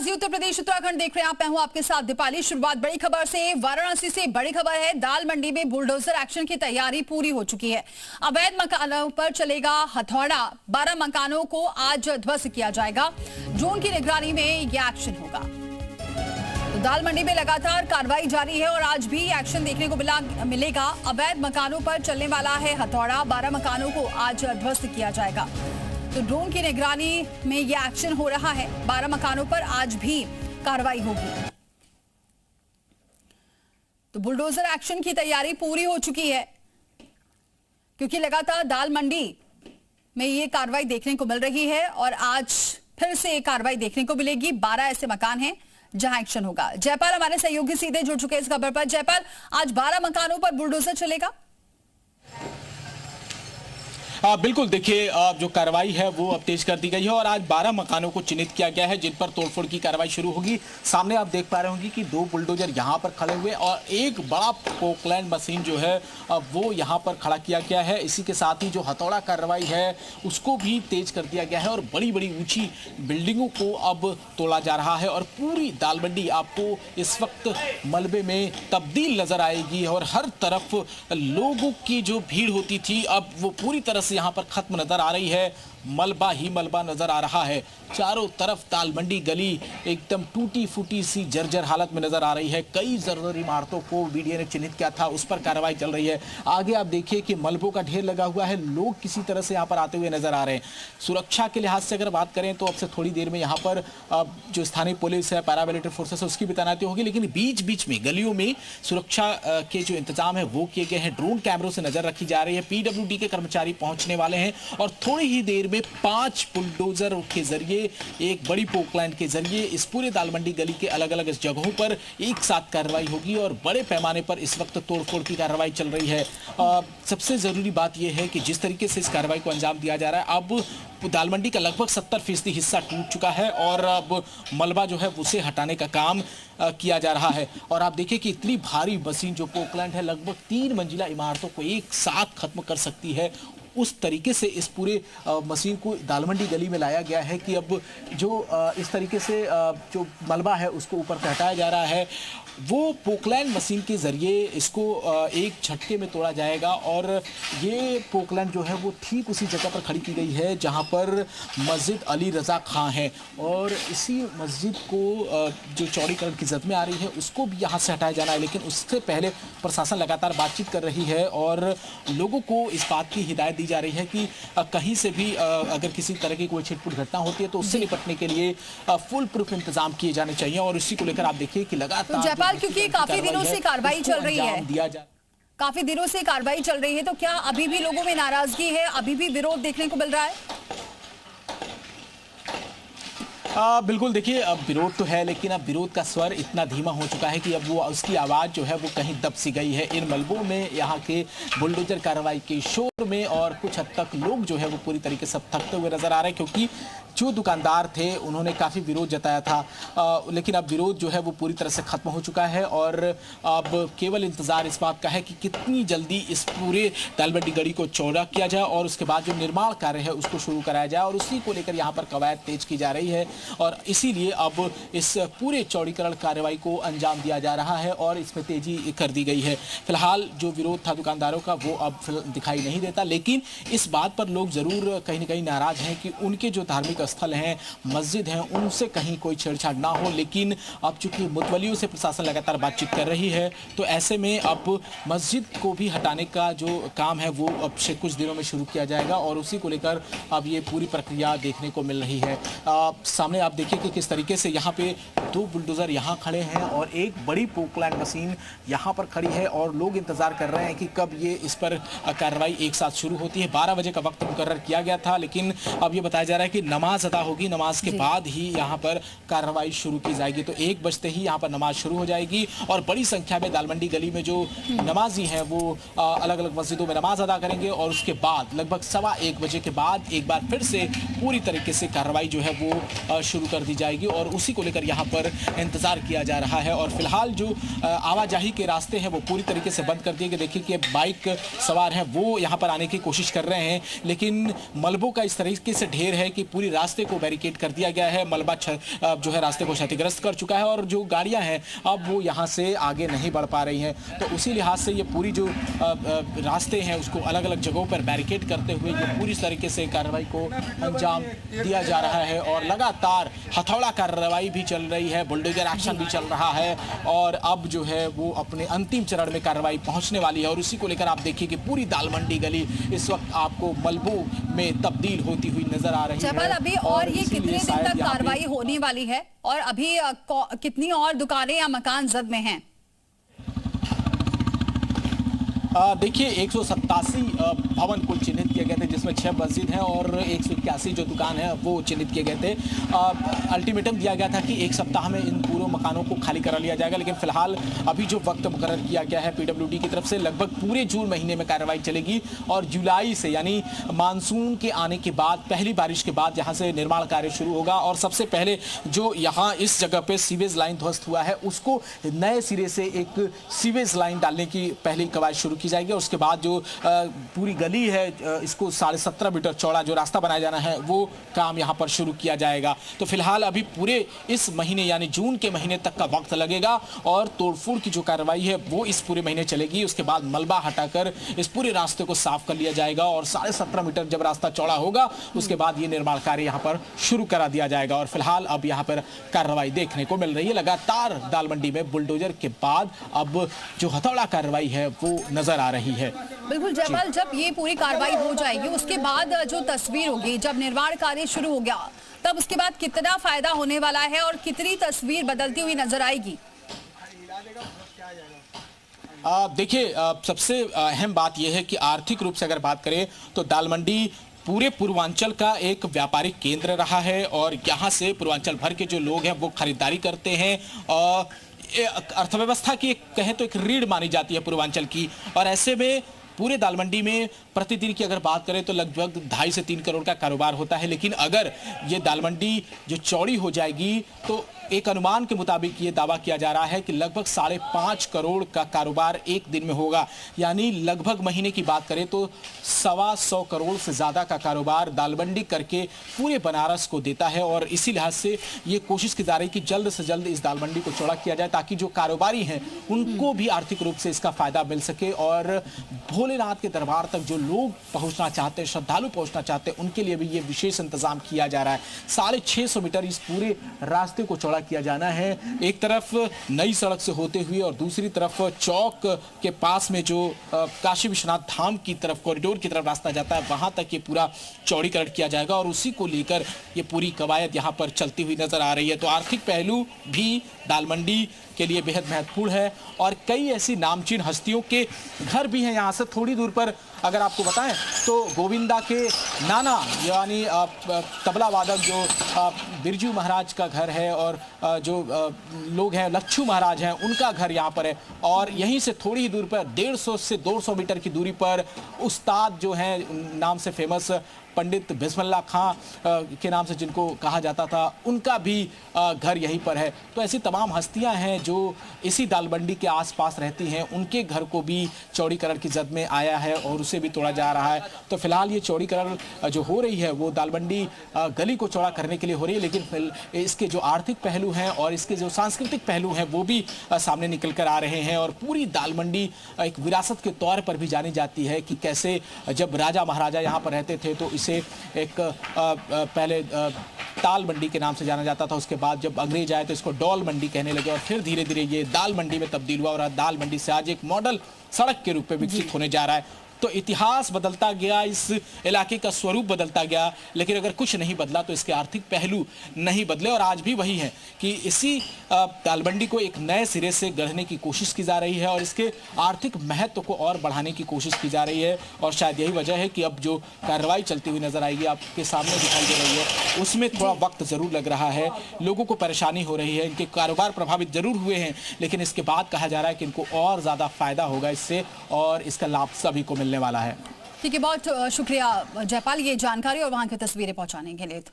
जी उत्तर प्रदेश उत्तराखंड देख रहे हैं आप। मैं हूं आपके साथ दीपाली। शुरुआत बड़ी खबर से। वाराणसी से बड़ी खबर है। दाल मंडी में बुलडोजर एक्शन की तैयारी पूरी हो चुकी है। अवैध मकानों पर चलेगा हथौड़ा। 12 मकानों को आज ध्वस्त किया जाएगा। ड्रोन की निगरानी में यह एक्शन होगा। तो दाल मंडी में लगातार कार्रवाई जारी है और आज भी एक्शन देखने को मिलेगा। अवैध मकानों पर चलने वाला है हथौड़ा। 12 मकानों को आज ध्वस्त किया जाएगा। तो ड्रोन की निगरानी में यह एक्शन हो रहा है। 12 मकानों पर आज भी कार्रवाई होगी। तो बुलडोजर एक्शन की तैयारी पूरी हो चुकी है, क्योंकि लगातार दाल मंडी में ये कार्रवाई देखने को मिल रही है और आज फिर से कार्रवाई देखने को मिलेगी। 12 ऐसे मकान हैं जहां एक्शन होगा। जयपाल हमारे सहयोगी सीधे जुड़ चुके हैं इस खबर पर। जयपाल, आज 12 मकानों पर बुलडोजर चलेगा। बिल्कुल, देखिए जो कार्रवाई है वो अब तेज कर दी गई है और आज 12 मकानों को चिन्हित किया गया है जिन पर तोड़फोड़ की कार्रवाई शुरू होगी। सामने आप देख पा रहे होंगे कि 2 बुलडोजर यहां पर खड़े हुए और एक बड़ा पोकलैंड मशीन जो है वो यहां पर खड़ा किया गया है। इसी के साथ ही जो हथौड़ा कार्रवाई है उसको भी तेज कर दिया गया है और बड़ी बड़ी ऊंची बिल्डिंगों को अब तोड़ा जा रहा है और पूरी दाल मंडी आपको इस वक्त मलबे में तब्दील नजर आएगी और हर तरफ लोगों की जो भीड़ होती थी अब वो पूरी तरह यहां पर खत्म नजर आ रही है। मलबा ही मलबा नजर आ रहा है। चारों तरफ दाल मंडी गली एकदम टूटी फूटी सी जर्जर हालत में नजर आ रही है। कई जर्जर इमारतों को वीडियो ने चिन्हित किया था, उस पर कार्रवाई चल रही है। आगे आप देखिए कि मलबों का ढेर लगा हुआ है। लोग किसी तरह से यहाँ पर आते हुए नजर आ रहे हैं। सुरक्षा के लिहाज से अगर बात करें तो अब से थोड़ी देर में यहाँ पर जो स्थानीय पुलिस है, पैरामिलिट्री फोर्सेस है, उसकी भी तैनाती होगी। लेकिन बीच बीच में गलियों में सुरक्षा के जो इंतजाम है वो किए गए हैं। ड्रोन कैमरों से नजर रखी जा रही है। PWD के कर्मचारी पहुंचने वाले हैं और थोड़ी ही देर में 5 बुलडोजर के जरिए, एक बड़ी पोकलैंड के जरिए इस पूरे दाल मंडी गली के अलग अलग जगहों पर एक साथ कार्रवाई होगी और बड़े पैमाने पर इस वक्त तोड़फोड़ की कार्रवाई चल रही है। सबसे जरूरी बात यह है कि जिस तरीके से इस कार्रवाई को अंजाम दिया जा रहा है, अब दाल मंडी का लगभग 70% हिस्सा टूट चुका है और अब मलबा जो है उसे हटाने का काम किया जा रहा है। और आप देखिए कि इतनी भारी मशीन जो पोकलैंड है लगभग 3 मंजिला इमारतों को एक साथ खत्म कर सकती है। उस तरीके से इस पूरे मशीन को दाल मंडी गली में लाया गया है कि अब जो इस तरीके से जो मलबा है उसको ऊपर से हटाया जा रहा है। वो पोकलैंड मशीन के ज़रिए इसको एक झटके में तोड़ा जाएगा और ये पोकलैंड जो है वो ठीक उसी जगह पर खड़ी की गई है जहां पर मस्जिद अली रज़ा खां है और इसी मस्जिद को जो चौड़ीकरण की जद में आ रही है उसको भी यहाँ से हटाया जाना है। लेकिन उससे पहले प्रशासन लगातार बातचीत कर रही है और लोगों को इस बात की हिदायत दी जा रही है कि कहीं से भी अगर किसी तरह की कोई छिटपुट घटना होती है तो उससे निपटने के लिए फुल प्रूफ इंतजाम किए जाने चाहिए। और इसी को लेकर आप देखिए कि लगातार क्योंकि काफी दिनों से कार्रवाई चल रही है, काफी दिनों से कार्रवाई चल रही है, तो क्या अभी भी लोगों में नाराजगी है, अभी भी विरोध देखने को मिल रहा है? बिल्कुल, देखिए अब विरोध तो है लेकिन अब विरोध का स्वर इतना धीमा हो चुका है कि अब वो उसकी आवाज़ जो है वो कहीं दब सी गई है इन मलबों में, यहाँ के बुलडोजर कार्रवाई के शोर में। और कुछ हद तक लोग जो है वो पूरी तरीके से थकते हुए नजर आ रहे हैं क्योंकि जो दुकानदार थे उन्होंने काफ़ी विरोध जताया था। लेकिन अब विरोध जो है वो पूरी तरह से खत्म हो चुका है और अब केवल इंतज़ार इस बात का है कि कितनी जल्दी इस पूरे दाल मंडी गली को चौड़ा किया जाए और उसके बाद जो निर्माण कार्य है उसको शुरू कराया जाए और उसी को लेकर यहाँ पर कवायद तेज की जा रही है और इसीलिए अब इस पूरे चौड़ीकरण कार्रवाई को अंजाम दिया जा रहा है और इसमें तेजी कर दी गई है। फिलहाल जो विरोध था दुकानदारों का वो अब दिखाई नहीं देता, लेकिन इस बात पर लोग जरूर कहीं ना कहीं नाराज हैं कि उनके जो धार्मिक स्थल हैं, मस्जिद हैं, उनसे कहीं कोई छेड़छाड़ ना हो। लेकिन अब चूंकि मुतवलियों से प्रशासन लगातार बातचीत कर रही है तो ऐसे में अब मस्जिद को भी हटाने का जो काम है वो अब से कुछ दिनों में शुरू किया जाएगा और उसी को लेकर अब ये पूरी प्रक्रिया देखने को मिल रही है। सामने आप देखिए कि किस तरीके से यहाँ पे 2 बुलडोजर यहाँ खड़े हैं और एक बड़ी पोकलैंड मशीन यहाँ पर खड़ी है और लोग इंतजार कर रहे हैं कि कब ये इस पर कार्रवाई एक साथ शुरू होती है। 12 बजे का वक्त मुकर्रर किया गया था लेकिन अब ये बताया जा रहा है कि नमाज अदा होगी, नमाज के बाद ही यहाँ पर कार्रवाई शुरू की जाएगी। तो 1 बजते ही यहाँ पर नमाज शुरू हो जाएगी और बड़ी संख्या में दाल मंडी गली में जो नमाजी हैं वो अलग अलग मस्जिदों में नमाज अदा करेंगे और उसके बाद लगभग 1:15 बजे के बाद एक बार फिर से पूरी तरीके से कार्रवाई जो है वो शुरू कर दी जाएगी और उसी को लेकर यहाँ पर इंतजार किया जा रहा है। और फिलहाल जो आवाजाही के रास्ते हैं वो पूरी तरीके से बंद कर दिए गए। देखिए कि बाइक सवार हैं वो यहाँ पर आने की कोशिश कर रहे हैं लेकिन मलबों का इस तरीके से ढेर है कि पूरी रास्ते को बैरिकेड कर दिया गया है। मलबा जो है रास्ते को क्षतिग्रस्त कर चुका है और जो गाड़ियां हैं अब वो यहां से आगे नहीं बढ़ पा रही हैं। तो उसी लिहाज से ये पूरी जो रास्ते हैं उसको अलग अलग जगहों पर बैरिकेड करते हुए ये पूरी तरीके से कार्रवाई को अंजाम दिया जा रहा है और लगातार हथौड़ा कार्रवाई भी चल रही है, बुलडोजर एक्शन भी चल रहा है और अब जो है वो अपने अंतिम चरण में कार्रवाई पहुंचने वाली है। और उसी को लेकर आप देखिए कि पूरी दालमंडी गली इस वक्त आपको मलबों में तब्दील होती हुई नजर आ रही है। अभी और ये कितने दिन तक कार्रवाई होने वाली है और अभी कितनी और दुकानें या मकान जद में हैं? देखिए 187 भवन कुल चिन्हित किए गए थे, जिसमें 6 मस्जिद हैं और 181 जो दुकान है वो चिन्हित किए गए थे। अल्टीमेटम दिया गया था कि 1 सप्ताह में इन पूरे मकानों को खाली करा लिया जाएगा, लेकिन फिलहाल अभी जो वक्त मुकर्रर किया गया है पीडब्ल्यूडी की तरफ से लगभग पूरे जून महीने में कार्रवाई चलेगी और जुलाई से यानी मानसून के आने के बाद पहली बारिश के बाद यहाँ से निर्माण कार्य शुरू होगा। और सबसे पहले जो यहाँ इस जगह पे सीवेज लाइन ध्वस्त हुआ है उसको नए सिरे से एक सीवेज लाइन डालने की पहली कवायद शुरू की जाएगी। उसके बाद जो पूरी गली है इसको 17.5 मीटर चौड़ा जो रास्ता बनाया जाना है वो काम यहां पर शुरू किया जाएगा। तो फिलहाल अभी पूरे इस महीने यानी जून के महीने तक का वक्त लगेगा और तोड़फोड़ की जो कार्रवाई है वो इस पूरे महीने चलेगी। उसके बाद मलबा हटाकर इस पूरे रास्ते को साफ कर लिया जाएगा और 17.5 मीटर जब रास्ता चौड़ा होगा उसके बाद ये निर्माण कार्य यहां पर शुरू करा दिया जाएगा। और फिलहाल अब यहां पर कार्रवाई देखने को मिल रही है। लगातार दालमंडी में बुलडोजर के बाद अब जो हथौड़ा कार्रवाई है वो नजर आ रही है। बिल्कुल जयपाल, जब ये पूरी कार्रवाई हो जाएगी उसके बाद जो तस्वीर होगी, जब निर्माण कार्य शुरू हो गया तब उसके बाद कितना फायदा होने वाला है और कितनी तस्वीर बदलती हुई नजर आएगी? देखिए सबसे अहम बात यह है कि आर्थिक रूप से अगर बात करें तो दालमंडी पूरे पूर्वांचल का एक व्यापारिक केंद्र रहा है और यहाँ से पूर्वांचल भर के जो लोग हैं वो खरीदारी करते हैं और अर्थव्यवस्था की कहें तो एक रीढ़ मानी जाती है पूर्वांचल की। और ऐसे में पूरे दालमंडी में प्रतिदिन की अगर बात करें तो लगभग 2.5 से 3 करोड़ का कारोबार होता है। लेकिन अगर ये दालमंडी जो चौड़ी हो जाएगी तो एक अनुमान के मुताबिक ये दावा किया जा रहा है कि लगभग 5.5 करोड़ का कारोबार एक दिन में होगा। यानी लगभग महीने की बात करें तो 125 करोड़ से ज़्यादा का कारोबार दालमंडी करके पूरे बनारस को देता है। और इसी लिहाज से ये कोशिश की जा रही है कि जल्द से जल्द इस दालमंडी को चौड़ा किया जाए ताकि जो कारोबारी हैं उनको भी आर्थिक रूप से इसका फायदा मिल सके और भोलेनाथ के दरबार तक जो लोग पहुंचना चाहते हैं, श्रद्धालु पहुंचना चाहते हैं, उनके लिए भी ये विशेष इंतजाम किया जा रहा है। 650 मीटर इस पूरे रास्ते को चौड़ा किया जाना है। एक तरफ नई सड़क से होते हुए और दूसरी तरफ चौक के पास में जो काशी विश्वनाथ धाम की तरफ कॉरिडोर की तरफ रास्ता जाता है वहां तक ये पूरा चौड़ीकरण किया जाएगा और उसी को लेकर ये पूरी कवायद यहां पर चलती हुई नजर आ रही है। तो आर्थिक पहलू भी दालमंडी के लिए बेहद महत्वपूर्ण है और कई ऐसी नामचीन हस्तियों के घर भी हैं यहाँ से थोड़ी दूर पर। अगर आपको बताएं तो गोविंदा के नाना यानी तबला वादक जो बिरजू महाराज का घर है और जो लोग हैं लच्छू महाराज हैं उनका घर यहाँ पर है। और यहीं से थोड़ी ही दूर पर 150 से 200 मीटर की दूरी पर उस्ताद जो हैं नाम से फेमस पंडित बिस्मिल्लाह खां के नाम से जिनको कहा जाता था उनका भी घर यहीं पर है। तो ऐसी तमाम हस्तियां हैं जो इसी दालमंडी के आसपास रहती हैं, उनके घर को भी चौड़ीकरण की जद में आया है और उसे भी तोड़ा जा रहा है। तो फिलहाल ये चौड़ीकरण जो हो रही है वो दालमंडी गली को चौड़ा करने के लिए हो रही है, लेकिन इसके जो आर्थिक पहलू हैं और इसके जो सांस्कृतिक पहलू हैं वो भी सामने निकल कर आ रहे हैं। और पूरी दालमंडी एक विरासत के तौर पर भी जानी जाती है कि कैसे जब राजा महाराजा यहाँ पर रहते थे तो इसे एक पहले ताल मंडी के नाम से जाना जाता था, उसके बाद जब अंग्रेज आए तो इसको डॉल मंडी कहने लगे और फिर धीरे धीरे ये दाल मंडी में तब्दील हुआ और दाल मंडी से आज एक मॉडल सड़क के रूप में विकसित होने जा रहा है। तो इतिहास बदलता गया, इस इलाके का स्वरूप बदलता गया, लेकिन अगर कुछ नहीं बदला तो इसके आर्थिक पहलू नहीं बदले। और आज भी वही है कि इसी दालमंडी को एक नए सिरे से गढ़ने की कोशिश की जा रही है और इसके आर्थिक महत्व को और बढ़ाने की कोशिश की जा रही है। और शायद यही वजह है कि अब जो कार्रवाई चलती हुई नजर आएगी आपके सामने दिखाई दे रही है उसमें थोड़ा वक्त जरूर लग रहा है, लोगों को परेशानी हो रही है, इनके कारोबार प्रभावित जरूर हुए हैं, लेकिन इसके बाद कहा जा रहा है कि इनको और ज्यादा फायदा होगा इससे और इसका लाभ सभी को मिलने वाला है। ठीक है, बहुत शुक्रिया जयपाल ये जानकारी और वहां की तस्वीरें पहुंचाने के लिए।